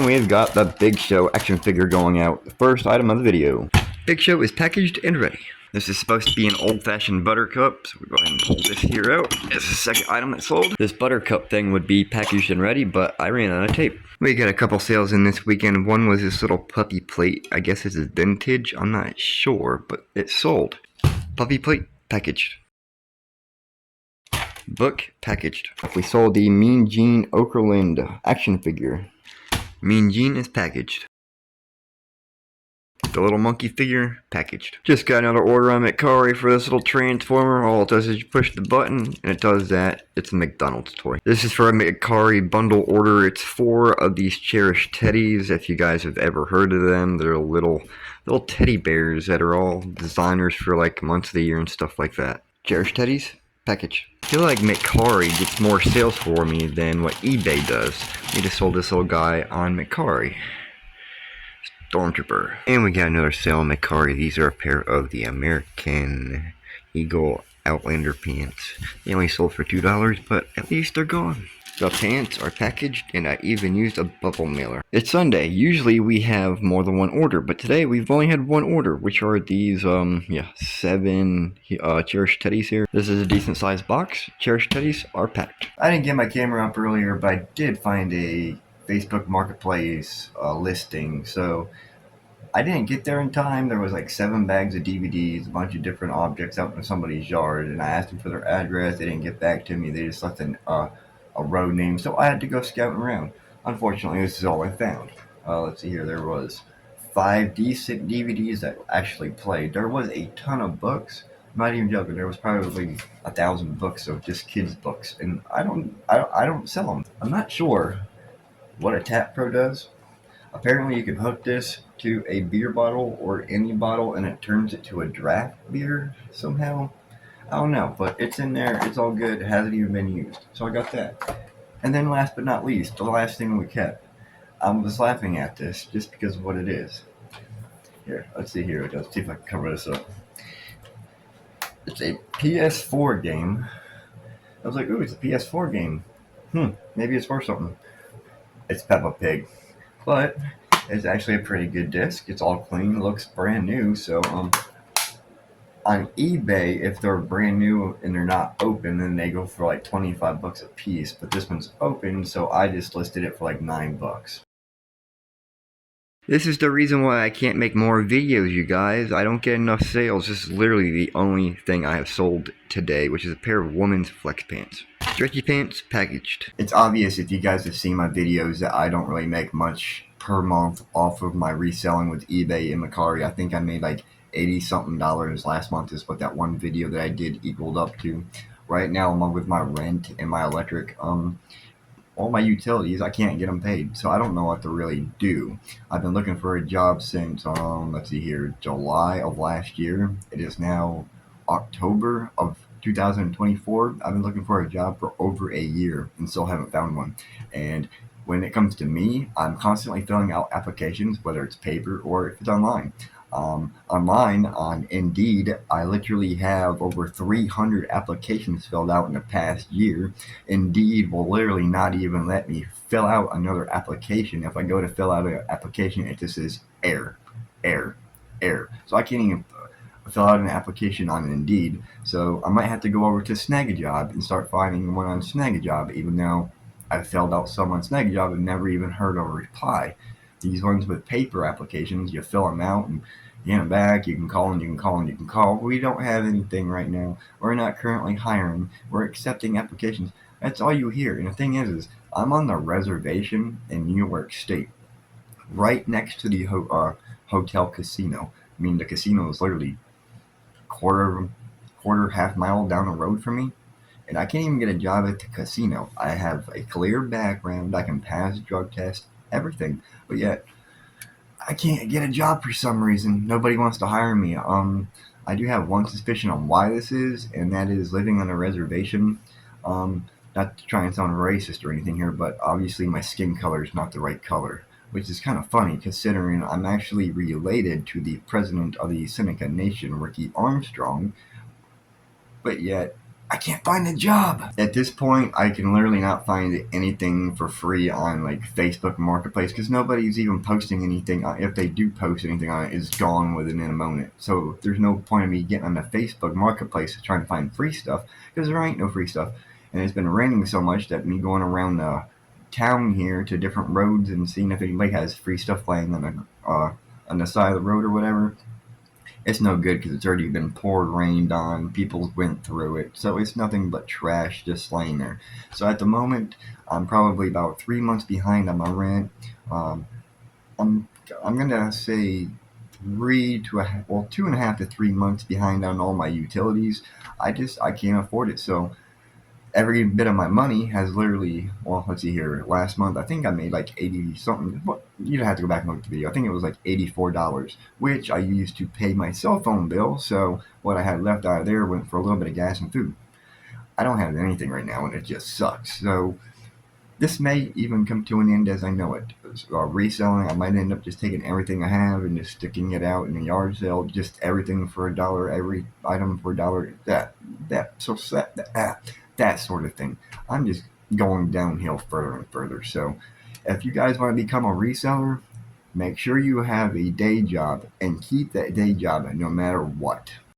And we've got the Big Show action figure going out. The first item of the video. Big Show is packaged and ready. This is supposed to be an old-fashioned buttercup, so we'll go ahead and pull this here out. It's the second item that sold. This buttercup thing would be packaged and ready, but I ran out of tape. We got a couple sales in this weekend. One was this little puppy plate. I guess this is vintage. I'm not sure, but it sold. Puppy plate packaged. Book packaged. We sold the Mean Gene Okerlund action figure. Mean Gene is packaged. The little monkey figure, packaged. Just got another order on Mercari for this little transformer. All it does is you push the button, and it does that. It's a McDonald's toy. This is for a Mercari bundle order. It's 4 of these cherished teddies. If you guys have ever heard of them, they're little teddy bears that are all designers for like months of the year and stuff like that. Cherished teddies, package. I feel like Mercari gets more sales for me than what eBay does. We just sold this little guy on Mercari. Stormtrooper. And we got another sale on Mercari. These are a pair of the American Eagle Outlander pants. They only sold for $2, but at least they're gone. The pants are packaged, and I even used a bubble mailer. It's Sunday. Usually we have more than one order, but today we've only had one order, which are these, 7 cherished teddies here. This is a decent sized box. Cherished teddies are packed. I didn't get my camera up earlier, but I did find a Facebook Marketplace listing, so I didn't get there in time. There was like 7 bags of DVDs, a bunch of different objects out in somebody's yard, and I asked them for their address. They didn't get back to me. They just left a road name, so I had to go scouting around. Unfortunately, this is all I found. Let's see here. There was 5 decent DVDs that actually played. There was a ton of books. I'm not even joking. There was probably 1,000 books of just kids' books, and I don't sell them. I'm not sure what a Tap Pro does. Apparently, you can hook this to a beer bottle or any bottle, and it turns it to a draft beer somehow. I don't know, but it's in there. It's all good. It hasn't even been used. So I got that. And then last but not least, the last thing we kept. I was laughing at this just because of what it is. Here, let's see here. Let's see if I can cover this up. It's a PS4 game. I was like, ooh, it's a PS4 game. Maybe it's worth something. It's Peppa Pig. But it's actually a pretty good disc. It's all clean, looks brand new. So on eBay, if they're brand new and they're not open, then they go for like $25 a piece. But this one's open, so I just listed it for like $9. This is the reason why I can't make more videos, you guys. I don't get enough sales. This is literally the only thing I have sold today, which is a pair of women's flex pants. Stretchy pants, packaged. It's obvious if you guys have seen my videos that I don't really make much per month off of my reselling with eBay and Mercari. I think I made like $80-something last month is what that one video that I did equaled up to. Right now, along with my rent and my electric, all my utilities, I can't get them paid, so I don't know what to really do. I've been looking for a job since, let's see here, July of last year. It is now October of 2024. I've been looking for a job for over a year and still haven't found one. And when it comes to me, I'm constantly filling out applications, whether it's paper or if it's online. Online on Indeed, I literally have over 300 applications filled out in the past year. Indeed will literally not even let me fill out another application. If I go to fill out an application, it just says error. So I can't even fill out an application on Indeed. So I might have to go over to Snagajob and start finding one on Snagajob, even though I filled out some on Snagajob and never even heard a reply. These ones with paper applications, you fill them out and you get them back, you can call and you can call and you can call. We don't have anything right now. We're not currently hiring. We're accepting applications. That's all you hear. And the thing is I'm on the reservation in New York State, right next to the hotel casino. I mean, the casino is literally half mile down the road from me. And I can't even get a job at the casino. I have a clear background. I can pass drug tests, everything. But yet, I can't get a job for some reason. Nobody wants to hire me. I do have one suspicion on why this is, and that is living on a reservation. Not to try and sound racist or anything here, but obviously my skin color is not the right color, which is kind of funny considering I'm actually related to the president of the Seneca Nation, Ricky Armstrong, but yet I can't find a job. At this point, I can literally not find anything for free on like Facebook Marketplace because nobody's even posting anything. If they do post anything on it, it's gone within a moment. So there's no point of me getting on the Facebook Marketplace trying to find free stuff because there ain't no free stuff. And it's been raining so much that me going around the town here to different roads and seeing if anybody has free stuff laying on the side of the road or whatever, it's no good because it's already been poured, rained on. People went through it, so it's nothing but trash just laying there. So at the moment, I'm probably about 3 months behind on my rent. Um, I'm I'm gonna say 2.5 to 3 months behind on all my utilities. I can't afford it. So every bit of my money has literally, well, let's see here. Last month, I think I made like 80 something. But you'd have to go back and look at the video. I think it was like $84, which I used to pay my cell phone bill. So what I had left out of there went for a little bit of gas and food. I don't have anything right now, and it just sucks. So this may even come to an end as I know it. Reselling, I might end up just taking everything I have and just sticking it out in a yard sale, just everything for $1, every item for $1. That sort of thing. I'm just going downhill further and further. So, if you guys want to become a reseller, make sure you have a day job and keep that day job no matter what.